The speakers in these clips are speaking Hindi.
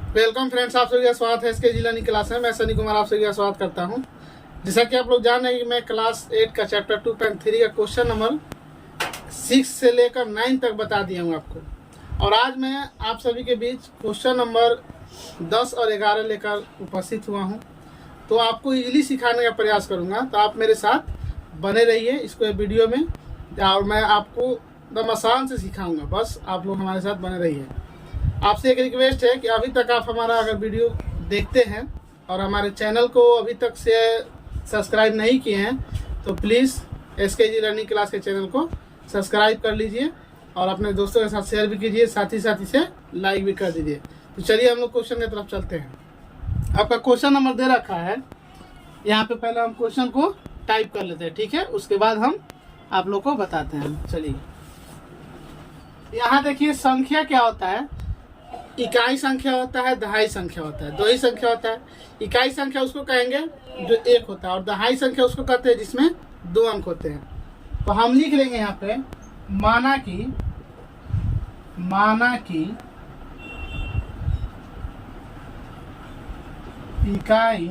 वेलकम फ्रेंड्स, आप सभी का स्वागत है इसके जिला क्लास में। मैं सनी कुमार आप सभी का स्वागत करता हूं। जैसा कि आप लोग जान रहे हैं कि मैं क्लास 8 का चैप्टर 2.3 का क्वेश्चन नंबर 6 से लेकर 9 तक बता दिया हूं आपको। और आज मैं आप सभी के बीच क्वेश्चन नंबर 10 और 11 लेकर उपस्थित हुआ हूं। तो आपको इजीली सिखाने का प्रयास करूँगा, तो आप मेरे साथ बने रहिए इसको वीडियो में, और मैं आपको एकदम आसान से सिखाऊँगा। बस आप लोग हमारे साथ बने रहिए। आपसे एक रिक्वेस्ट है कि अभी तक आप हमारा अगर वीडियो देखते हैं और हमारे चैनल को अभी तक से सब्सक्राइब नहीं किए हैं तो प्लीज़ SKG लर्निंग क्लास के चैनल को सब्सक्राइब कर लीजिए और अपने दोस्तों के साथ शेयर भी कीजिए, साथ ही इसे लाइक भी कर दीजिए। तो चलिए हम लोग क्वेश्चन की तरफ चलते हैं। आपका क्वेश्चन नंबर दे रखा है यहाँ पे। पहले हम क्वेश्चन को टाइप कर लेते हैं, ठीक है, उसके बाद हम आप लोग को बताते हैं। चलिए यहाँ देखिए, संख्या क्या होता है। इकाई संख्या होता है, दहाई संख्या होता है, दो ही संख्या होता है। इकाई संख्या उसको कहेंगे जो एक होता है, और दहाई संख्या उसको कहते हैं जिसमें 2 अंक होते हैं। तो हम लिख लेंगे यहाँ पे, माना कि इकाई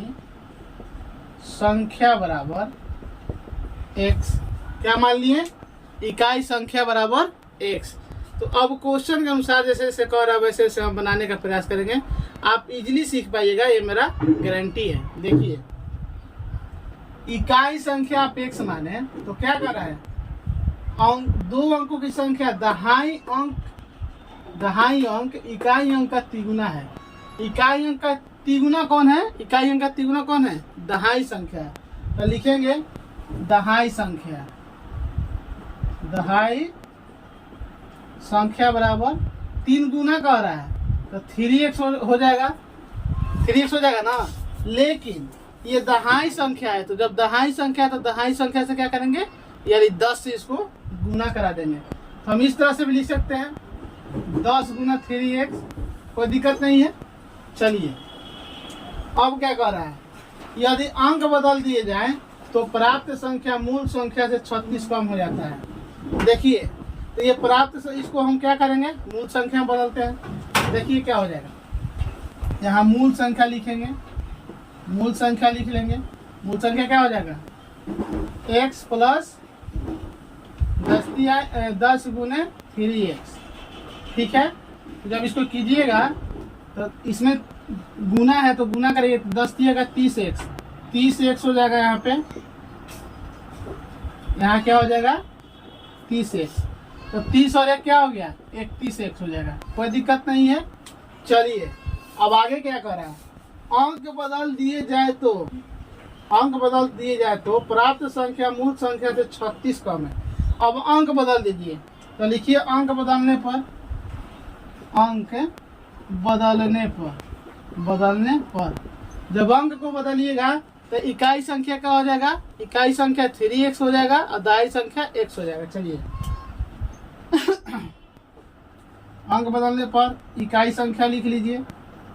संख्या बराबर x। क्या मान लिए? इकाई संख्या बराबर x। तो अब क्वेश्चन के अनुसार जैसे जैसे कह रहा है वैसे वैसे हम बनाने का प्रयास करेंगे। आप इजीली सीख पाइएगा, ये मेरा गारंटी है। देखिए, इकाई संख्या आप x माने तो क्या कर रहा है, दो अंकों की संख्या दहाई अंक इकाई अंक का तिगुना है। इकाई अंक का तिगुना कौन है? इकाई अंक का तिगुना कौन है? दहाई संख्या। तो लिखेंगे दहाई संख्या बराबर 3 गुना कह रहा है तो 3x हो जाएगा। 3x हो जाएगा ना। लेकिन ये दहाई संख्या है, तो जब दहाई संख्या है तो दहाई संख्या से क्या करेंगे, यानी 10 से इसको गुना करा देंगे। तो हम इस तरह से भी लिख सकते हैं 10 गुना 3x, कोई दिक्कत नहीं है। चलिए अब क्या कर रहा है, यदि अंक बदल दिए जाए तो प्राप्त संख्या मूल संख्या से 36 कम हो जाता है। देखिए, तो ये प्राप्त, इसको हम क्या करेंगे, मूल संख्या बदलते हैं। देखिए क्या हो जाएगा, यहाँ मूल संख्या लिखेंगे, मूल संख्या लिख लेंगे। मूल संख्या क्या हो जाएगा, x प्लस 10 गुने 3x, ठीक है। जब इसको कीजिएगा तो इसमें गुना है तो गुना करिए, 10 दिएगा 30x हो जाएगा। यहाँ पे यहाँ क्या हो जाएगा, 30x। तो 30 और 1 क्या हो गया, 31x हो जाएगा। कोई दिक्कत नहीं है। चलिए अब आगे क्या कर रहा है, अंक बदल दिए जाए तो प्राप्त संख्या मूल संख्या से 36 कम है। अब अंक बदल दीजिए, तो लिखिए अंक बदलने पर जब अंक को बदलिएगा तो इकाई संख्या क्या हो जाएगा, इकाई संख्या 3x हो जाएगा और दहाई संख्या x हो जाएगा। चलिए अंक बदलने पर इकाई संख्या लिख लीजिए।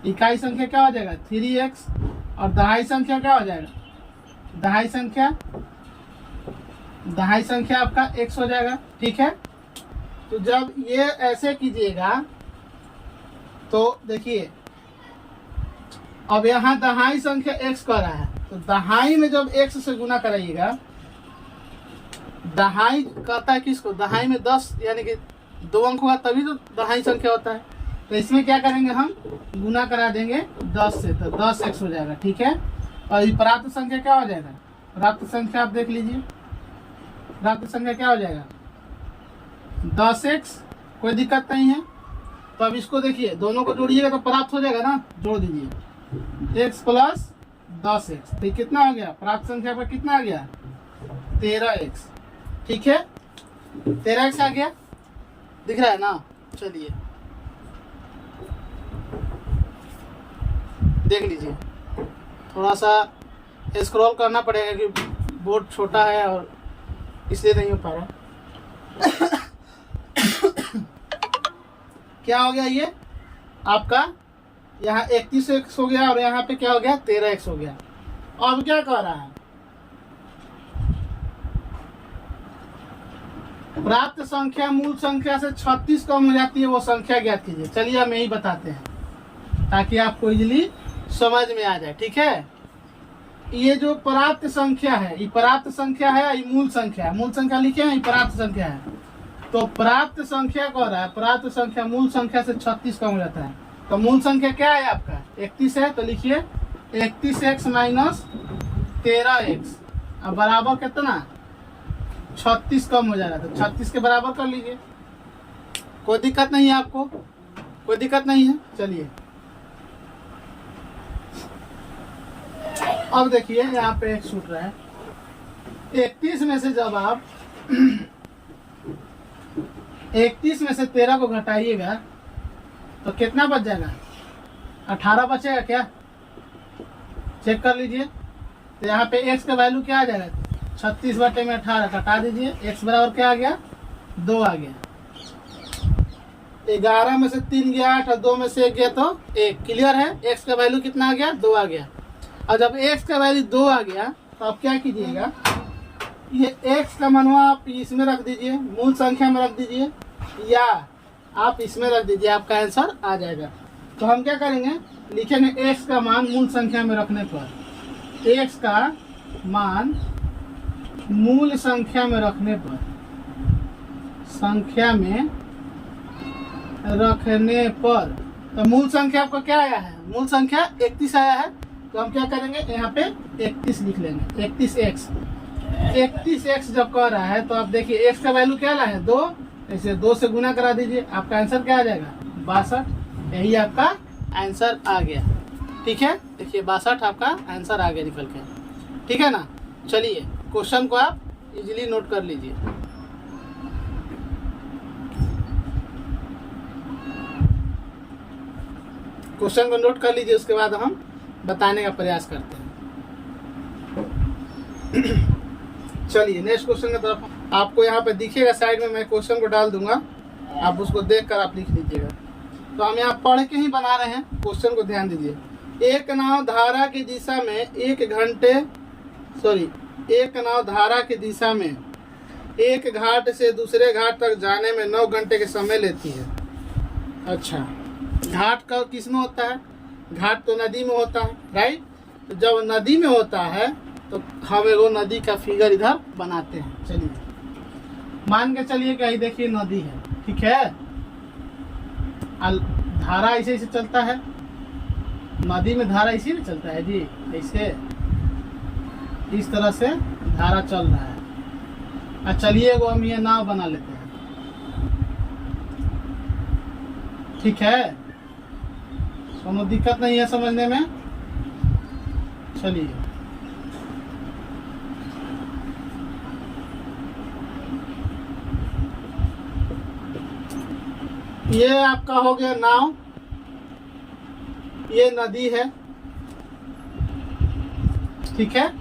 इकाई संख्या क्या हो जाएगा, 3x, और दहाई संख्या क्या हो जाएगा, दहाई संख्या आपका x हो जाएगा, ठीक है। तो जब ये ऐसे कीजिएगा तो देखिए, अब यहाँ दहाई संख्या x कर रहा है, तो दहाई में जब x से गुना कराइएगा, दहाई कहता है किसको, दहाई में 10 यानी कि 2 अंक होगा तभी तो दहाई संख्या होता है। तो इसमें क्या करेंगे, हम गुना करा देंगे 10 से, तो 10x हो जाएगा, ठीक है। और ये प्राप्त संख्या क्या हो जाएगा, प्राप्त संख्या आप देख लीजिए, प्राप्त संख्या क्या हो जाएगा, 10x। कोई दिक्कत नहीं है। तो अब इसको देखिए, दोनों को जोड़िएगा तो प्राप्त हो जाएगा ना, जोड़ दीजिए x प्लस 10x। तो कितना हो गया, प्राप्त संख्या पर कितना आ गया, 13x, ठीक है। 13x आ गया, दिख रहा है ना। चलिए देख लीजिए, थोड़ा सा स्क्रॉल करना पड़ेगा क्योंकि बोर्ड छोटा है और इसलिए नहीं हो पा रहा। क्या हो गया, ये आपका यहाँ 31x हो गया और यहाँ पे क्या हो गया, 13x हो गया। अब क्या कर रहा है, प्राप्त संख्या मूल संख्या से 36 कम हो जाती है, वो संख्या ज्ञात कीजिए। चलिए हम यही बताते हैं। ताकि आपको इजीली समझ में आ जाए। ठीक है, ये जो प्राप्त संख्या है, ये प्राप्त संख्या है, ये मूल संख्या है। मूल संख्या लिखे हैं, ये प्राप्त संख्या है। तो प्राप्त संख्या कह रहा है, प्राप्त संख्या मूल संख्या से 36 कम हो जाता है। तो मूल संख्या क्या है आपका 31 है, तो लिखिए 31x माइनस 13x अब बराबर कितना 36 कम हो जाएगा। तो 36 के बराबर कर लीजिए, कोई दिक्कत नहीं है आपको, कोई दिक्कत नहीं है। चलिए अब देखिए यहाँ पे एक छूट रहा है। 31 में से जब आप 31 में से 13 को घटाइएगा तो कितना बच जाएगा 18 बचेगा क्या, चेक कर लीजिए। तो यहाँ पे x का वैल्यू क्या आ जाएगा 36 बटे में 18 घटा दीजिए, x बराबर क्या आ गया 2 आ गया। 11 में से 3 गया 8 और 2 में से 1 गया तो 1। क्लियर है, x का वैल्यू कितना आ गया 2 आ गया। और जब x का वैल्यू 2 आ गया तो आप क्या कीजिएगा, ये x का मनवा आप इसमें रख दीजिए, मूल संख्या में रख दीजिए, या आप इसमें रख दीजिए, आपका आंसर आ जाएगा। तो हम क्या करेंगे, लिखेंगे x का मान मूल संख्या में रखने पर, x का मान मूल संख्या में रखने पर, संख्या में रखने पर, तो मूल संख्या आपका क्या आया है, मूल संख्या 31 आया है। तो हम क्या करेंगे, यहाँ पे 31 लिख लेंगे, 31x जब कह रहा है तो आप देखिए x का वैल्यू क्या ला है 2, इसे 2 से गुना करा दीजिए, आपका आंसर क्या आ जाएगा 62। यही आपका आंसर आ गया। ठीक है, देखिए 62 आपका आंसर आ गया निकल के। ठीक है ना, चलिए क्वेश्चन को आप इजीली नोट कर लीजिए। क्वेश्चन को नोट कर लीजिए, उसके बाद हम बताने का प्रयास करते हैं। चलिए नेक्स्ट क्वेश्चन की तरफ। आपको यहाँ पे दिखेगा साइड में, मैं क्वेश्चन को डाल दूंगा, आप उसको देखकर आप लिख लीजिएगा। तो हम यहाँ पढ़ के ही बना रहे हैं, क्वेश्चन को ध्यान दीजिए। एक नाव धारा की दिशा में एक नाव धारा की दिशा में एक घाट से दूसरे घाट तक जाने में 9 घंटे के समय लेती है। अच्छा, घाट का किस में होता है, घाट तो नदी में होता है, राइट। तो जब नदी में होता है तो हम वो नदी का फिगर इधर बनाते हैं। चलिए मान के चलिए कि देखिए नदी है, ठीक है, धारा ऐसे ऐसे चलता है, नदी में धारा इसी में चलता है जी, ऐसे इस तरह से धारा चल रहा है। और चलिए वो हम ये नाव बना लेते हैं। ठीक है, कोनो दिक्कत नहीं है समझने में। चलिए ये आपका हो गया नाव, ये नदी है, ठीक है,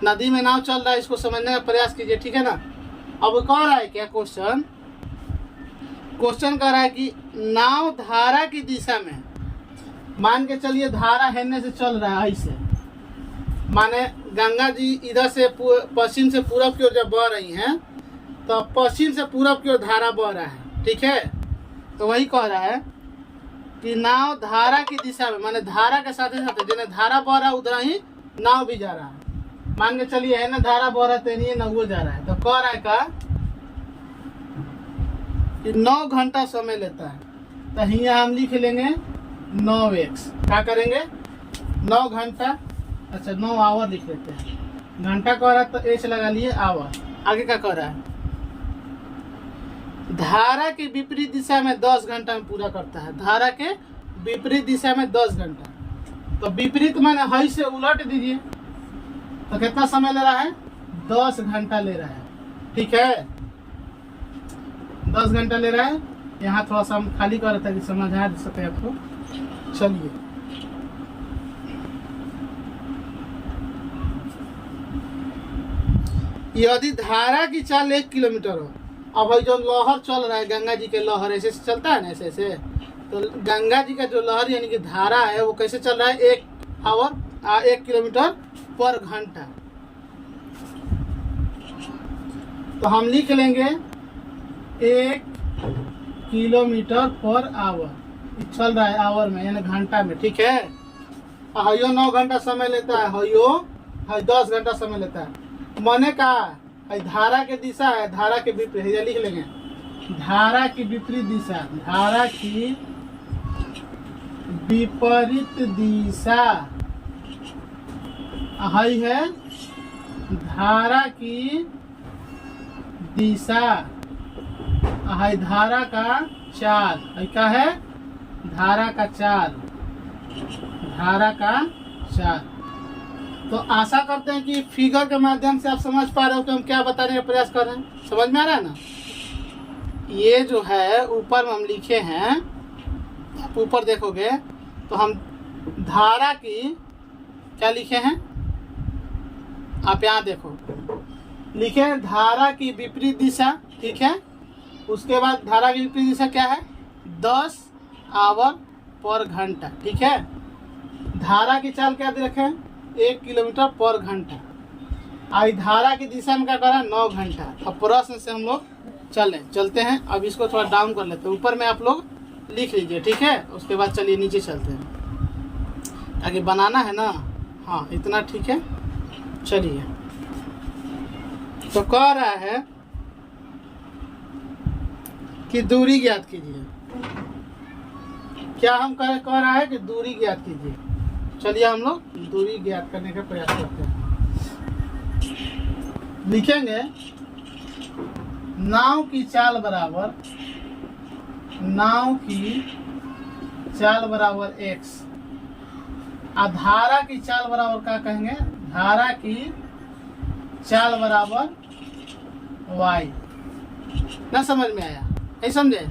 नदी में नाव चल रहा है, इसको समझने का प्रयास कीजिए। ठीक है ना। अब कह रहा है क्या क्वेश्चन कह रहा है कि नाव धारा की दिशा में, मान के चलिए धारा हेने से चल रहा है ऐसे, माने गंगा जी इधर से पश्चिम से पूरब की ओर जब बह रही हैं तो पश्चिम से पूरब की ओर धारा बह रहा है। ठीक है, तो वही कह रहा है कि नाव धारा की दिशा में, माने धारा के साथ साथ जिन्हें धारा बह रहा है उधर ही नाव भी जा रहा है। मान के चलिए है ना धारा बह रहा है तो नौ जा रहा है, तो कह रहा है का कि 9 घंटा समय लेता है। तो यहाँ हम लिख लेंगे 9x, क्या करेंगे 9 घंटा, अच्छा 9 आवर लिख लेते हैं, घंटा कह रहा है तो एच लगा लिए, आवर। आगे क्या कह रहा है, धारा के विपरीत दिशा में 10 घंटा में पूरा करता है, धारा के विपरीत दिशा में 10 घंटा। तो विपरीत माने हई से उलट दीजिए, तो कितना समय ले रहा है 10 घंटा ले रहा है। ठीक है, 10 घंटा ले रहा है। यहाँ थोड़ा सा हम खाली कर रहे थे कि समझ आ सके आपको। चलिए यदि धारा की चाल 1 किलोमीटर हो, अब भाई जो लहर चल रहा है गंगा जी के लहर ऐसे चलता है ना, ऐसे ऐसे, तो गंगा जी का जो लहर यानी कि धारा है वो कैसे चल रहा है 1 किलोमीटर पर घंटा। तो हम लिख लेंगे 1 किलोमीटर पर आवर। चल रहा है आवर में यानी घंटा में, ठीक है। हयो 9 घंटा समय लेता है, हयो 10 घंटा समय लेता है। मैंने कहा है धारा के दिशा है, धारा के विपरीत, ये लिख लेंगे धारा की विपरीत दिशा, धारा की विपरीत दिशा है धारा की दिशा है धारा का चाल है, क्या है धारा का चाल, धारा का चाल। तो आशा करते हैं कि फिगर के माध्यम से आप समझ पा रहे हो कि हम क्या बताने का प्रयास कर रहे हैं। समझ में आ रहा है ना। ये जो है ऊपर में हम लिखे हैं, आप ऊपर देखोगे तो हम धारा की क्या लिखे हैं, आप यहाँ देखो लिखे हैं धारा की विपरीत दिशा, ठीक है। उसके बाद धारा की विपरीत दिशा क्या है 10 आवर पर घंटा, ठीक है। धारा की चाल क्या दे रखे हैं 1 किलोमीटर पर घंटा। आई धारा की दिशा में क्या कर रहा है 9 घंटा। अब प्रश्न से हम लोग चलते हैं। अब इसको थोड़ा डाउन कर लेते हैं, ऊपर में आप लोग लिख लीजिए, ठीक है। उसके बाद चलिए नीचे चलते हैं, ताकि बनाना है ना। हाँ इतना ठीक है। चलिए तो कह रहा है कि दूरी ज्ञात कीजिए। क्या हम कह रहा है कि दूरी ज्ञात कीजिए। चलिए हम लोग दूरी ज्ञात करने का प्रयास करते हैं। लिखेंगे नाव की चाल बराबर, नाव की चाल बराबर x, और धारा की चाल बराबर क्या कहेंगे, धारा की चाल बराबर y। ना समझ में आया, नहीं समझे?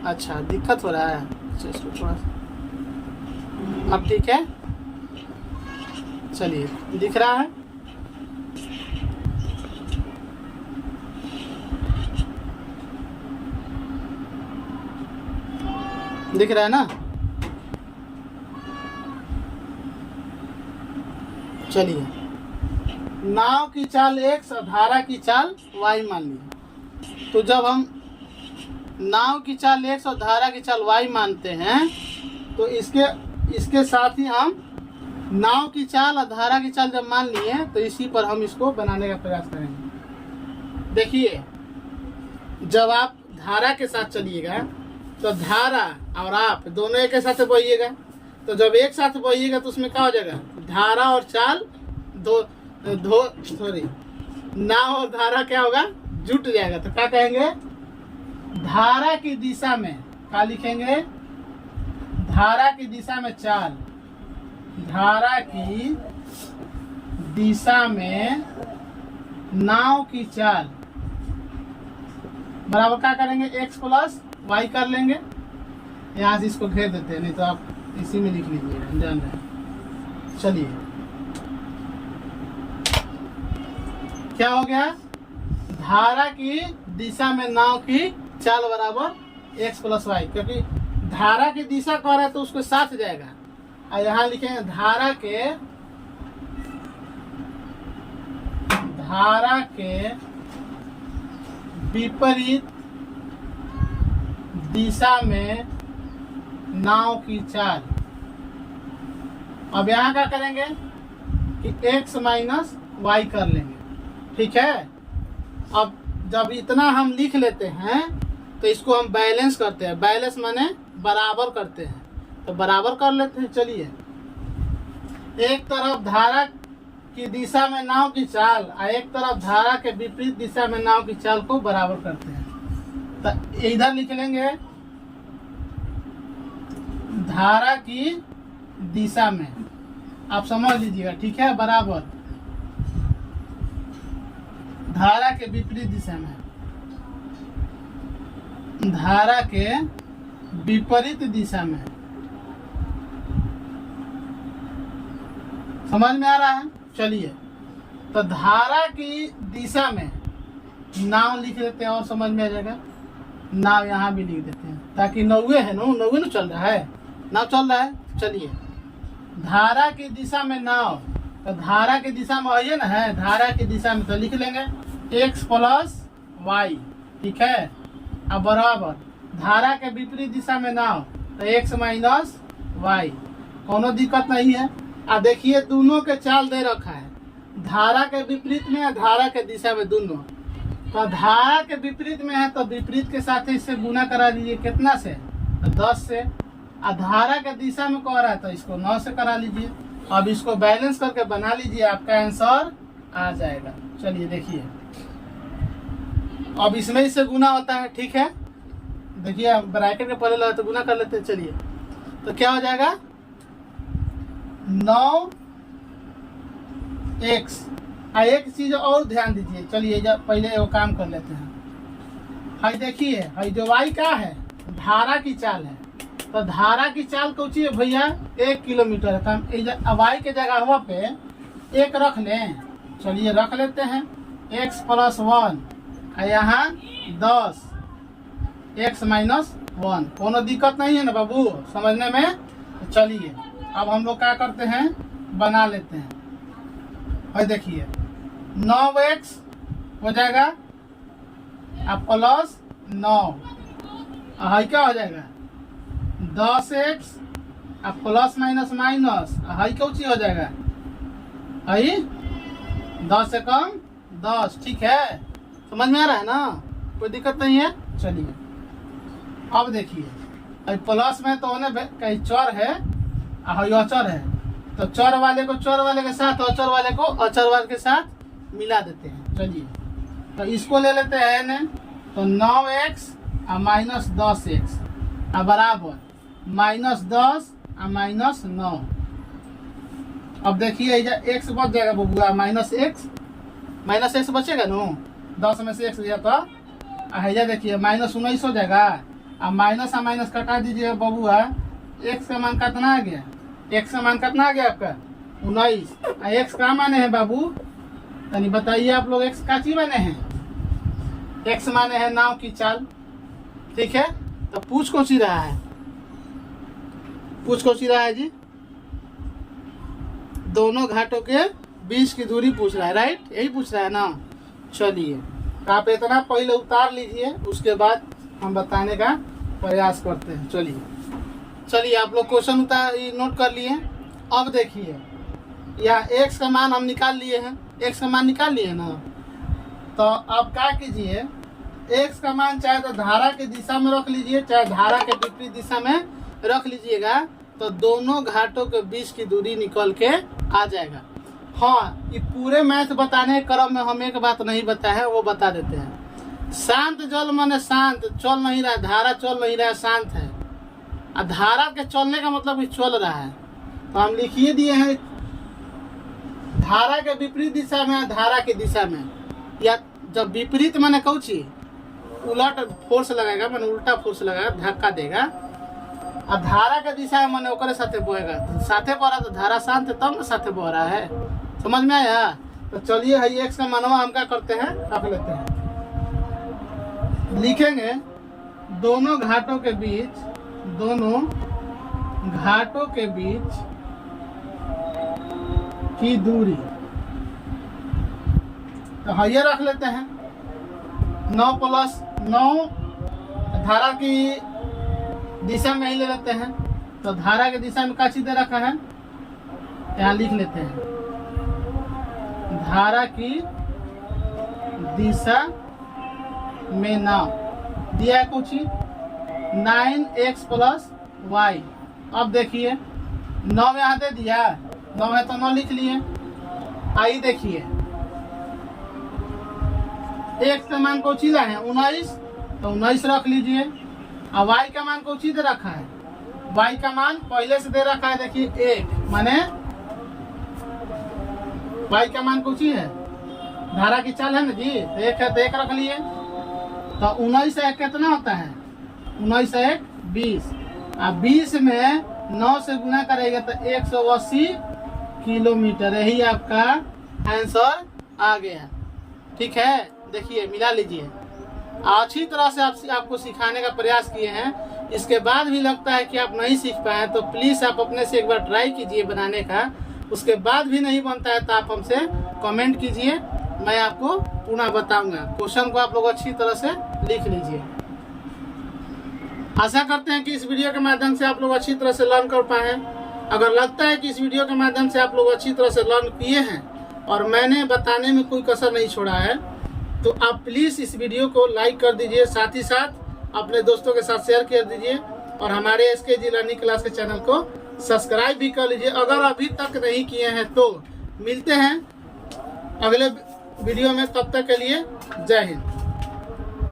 अच्छा दिक्कत हो रहा है, अच्छा इसको थोड़ा सा अब ठीक है। चलिए दिख रहा है, दिख रहा है ना। चलिए नाव की चाल x और धारा की चाल y मान ली। तो जब हम नाव की चाल x और धारा की चाल y मानते हैं तो इसके साथ ही हम नाव की चाल और धारा की चाल जब मान लिए तो इसी पर हम इसको बनाने का प्रयास करेंगे। देखिए जब आप धारा के साथ चलिएगा तो धारा और आप दोनों एक साथ बहिएगा। तो जब एक साथ बहिएगा तो उसमें क्या हो जाएगा, धारा और चाल नाव और धारा क्या होगा, जुट जाएगा। तो क्या कहेंगे, धारा की दिशा में क्या लिखेंगे, धारा की दिशा में चाल, धारा की दिशा में नाव की चाल बराबर क्या करेंगे, x प्लस y कर लेंगे। यहाँ से इसको घेर देते हैं, नहीं तो आप इसी में लिख लीजिए, जान रहे। चलिए क्या हो गया, धारा की दिशा में नाव की चाल बराबर x प्लस y, क्योंकि धारा की दिशा कह रहा है तो उसके साथ जाएगा। और यहाँ लिखेंगे धारा के विपरीत दिशा में नाव की चाल। अब यहाँ क्या करेंगे कि x माइनस y कर लेंगे, ठीक है। अब जब इतना हम लिख लेते हैं तो इसको हम बैलेंस करते हैं, बैलेंस माने बराबर करते हैं, तो बराबर कर लेते हैं। चलिए एक तरफ धारा की दिशा में नाव की चाल और एक तरफ धारा के विपरीत दिशा में नाव की चाल को बराबर करते हैं। तो इधर लिख लेंगे धारा की दिशा में, आप समझ लीजिएगा, ठीक है, बराबर धारा के विपरीत दिशा में, धारा के विपरीत दिशा में। समझ में आ रहा है। चलिए तो धारा की दिशा में नाव लिख देते हैं और समझ में आ जाएगा। नाव यहाँ भी लिख देते हैं ताकि नौवे है, नौवे ना चल रहा है, नाव चल रहा है। चलिए धारा की दिशा में नाव, तो धारा की दिशा में आइए ना, है धारा की दिशा में, तो लिख लेंगे x प्लस y, ठीक है। अब बराबर धारा के विपरीत दिशा में ना हो तो x माइनस वाई, कोनो दिक्कत नहीं है। अब देखिए दोनों के चाल दे रखा है, धारा के विपरीत में या धारा के दिशा में, दोनों। तो धारा के विपरीत में है तो विपरीत के साथ इससे गुना करा लीजिए, कितना से, तो 10 से। और धारा के दिशा में कह रहा है तो इसको 9 से करा लीजिए। अब इसको बैलेंस करके बना लीजिए, आपका आंसर आ जाएगा। चलिए देखिए, अब इसमें इससे गुना होता है, ठीक है। देखिए ब्रैकेट के पहले लगा तो गुना कर लेते हैं। चलिए तो क्या हो जाएगा, 9x। एक चीज और ध्यान दीजिए, चलिए जब पहले वो काम कर लेते हैं। हाई देखिए, हाई जो y का है धारा की चाल है, तो धारा की चाल कौची है भैया, 1 किलोमीटर है। तो हम y के जगह पे 1 रख लें। चलिए रख लेते हैं, x + 1 और यहाँ 10 x - 1। कोनो दिक्कत नहीं है ना बाबू समझने में। तो चलिए अब हम लोग क्या करते हैं, बना लेते हैं। और देखिए 9x हो जाएगा अब प्लस 9, हाई क्या हो जाएगा 10x अब प्लस माइनस माइनस, हाई क्या चीज हो जाएगा, हाई 10 से कम 10, ठीक है। समझ में आ रहा है ना, कोई दिक्कत नहीं है। चलिए अब देखिए प्लस में तो कहीं चर है और अचर है, तो चर वाले को चर वाले के साथ, अचर वाले को अचर वाले के साथ मिला देते हैं। चलिए तो इसको ले लेते हैं न, तो 9x और माइनस 10x और बराबर -10 और -9। अब देखिए x बच जाएगा बबुआ, -x बचेगा न, 10 में से x गया तो हैजा देखिए -19 हो जाएगा। अब माइनस और माइनस कटा दीजिए बबुआ, x का मान कितना आ गया, x का मान कितना आ गया आपका 19। x का माने है बाबू, तनी बताइए आप लोग, x का चीज माने हैं, x माने है नाव की चाल, ठीक है। तो पूछ कौन सी रहा है, पूछ कौन सी रहा है जी, दोनों घाटों के बीच की दूरी पूछ रहा है, राइट, यही पूछ रहा है ना। चलिए आप इतना पहले उतार लीजिए, उसके बाद हम बताने का प्रयास करते हैं। चलिए आप लोग क्वेश्चन नोट कर लिए। अब देखिए यहाँ x का मान हम निकाल लिए हैं, x का मान निकाल लिए ना। तो अब क्या कीजिए, x का मान चाहे तो धारा के दिशा में रख लीजिए, चाहे धारा के विपरीत दिशा में रख लीजिएगा, तो दोनों घाटों के बीच की दूरी निकल के आ जाएगा। हाँ, ये पूरे मैथ बताने के क्रम में हम एक बात नहीं बताया है, वो बता देते हैं। शांत जल माने शांत, चल नहीं रहा है, धारा चल नहीं रहा है, शांत है। और धारा के चलने का मतलब कि चल रहा है, तो हम लिखिए दिए हैं धारा के विपरीत दिशा में, धारा की दिशा में, या जब विपरीत माने कौची उलट फोर्स लगाएगा, माने उल्टा फोर्स लगाएगा, धक्का देगा। और धारा के दिशा में माने ओकरे साथे बहेगा, तो साथे बह रहा तो धारा शांत है तब ना साथे बह रहा है, समझ में आया। तो चलिए है x का मानवा हम क्या करते हैं, रख लेते हैं, लिखेंगे दोनों घाटों के बीच की दूरी, तो ये रख लेते हैं 9 + 9, धारा की दिशा में ही ले लेते हैं। तो धारा की दिशा में क्या चीज दे रखा है, यहाँ लिख लेते हैं, धारा की दिशा में नाव दिया है कुछ 9x + y। अब देखिए 9 यहाँ दे दिया, 9 है तो 9 लिख लिए। आइए देखिए x का मान को चीज़ है 19, तो 19 रख लीजिए। और y का मान को चीज दे रखा है, y का मान पहले से दे रखा है, देखिए 1, माने y का मान कुछ ही है, धारा की चाल है ना जी, तो 1 है तो 1 रख लिए। तो 19 से 1 कितना होता है, 19 से 1 20, और 20 में 9 से गुना करेगा तो 180 किलोमीटर, यही आपका आंसर आ गया, ठीक है। देखिए मिला लीजिए, अच्छी तरह से आपको सिखाने का प्रयास किए हैं, इसके बाद भी लगता है कि आप नहीं सीख पाए तो प्लीज़ आप अपने से एक बार ट्राई कीजिए बनाने का, उसके बाद भी नहीं बनता है तो आप हमसे कमेंट कीजिए, मैं आपको पुनः बताऊंगा। क्वेश्चन को आप लोग अच्छी तरह से लिख लीजिए। आशा करते हैं कि इस वीडियो के माध्यम से आप लोग अच्छी तरह से लर्न कर पाए हैं। अगर लगता है कि इस वीडियो के माध्यम से आप लोग अच्छी तरह से लर्न किए हैं और मैंने बताने में कोई कसर नहीं छोड़ा है, तो आप प्लीज़ इस वीडियो को लाइक कर दीजिए, साथ ही साथ अपने दोस्तों के साथ शेयर कर दीजिए और हमारे SKG लर्निंग क्लास के चैनल को सब्सक्राइब भी कर लीजिए अगर अभी तक नहीं किए हैं। तो मिलते हैं अगले वीडियो में, तब तक के लिए जय हिंद।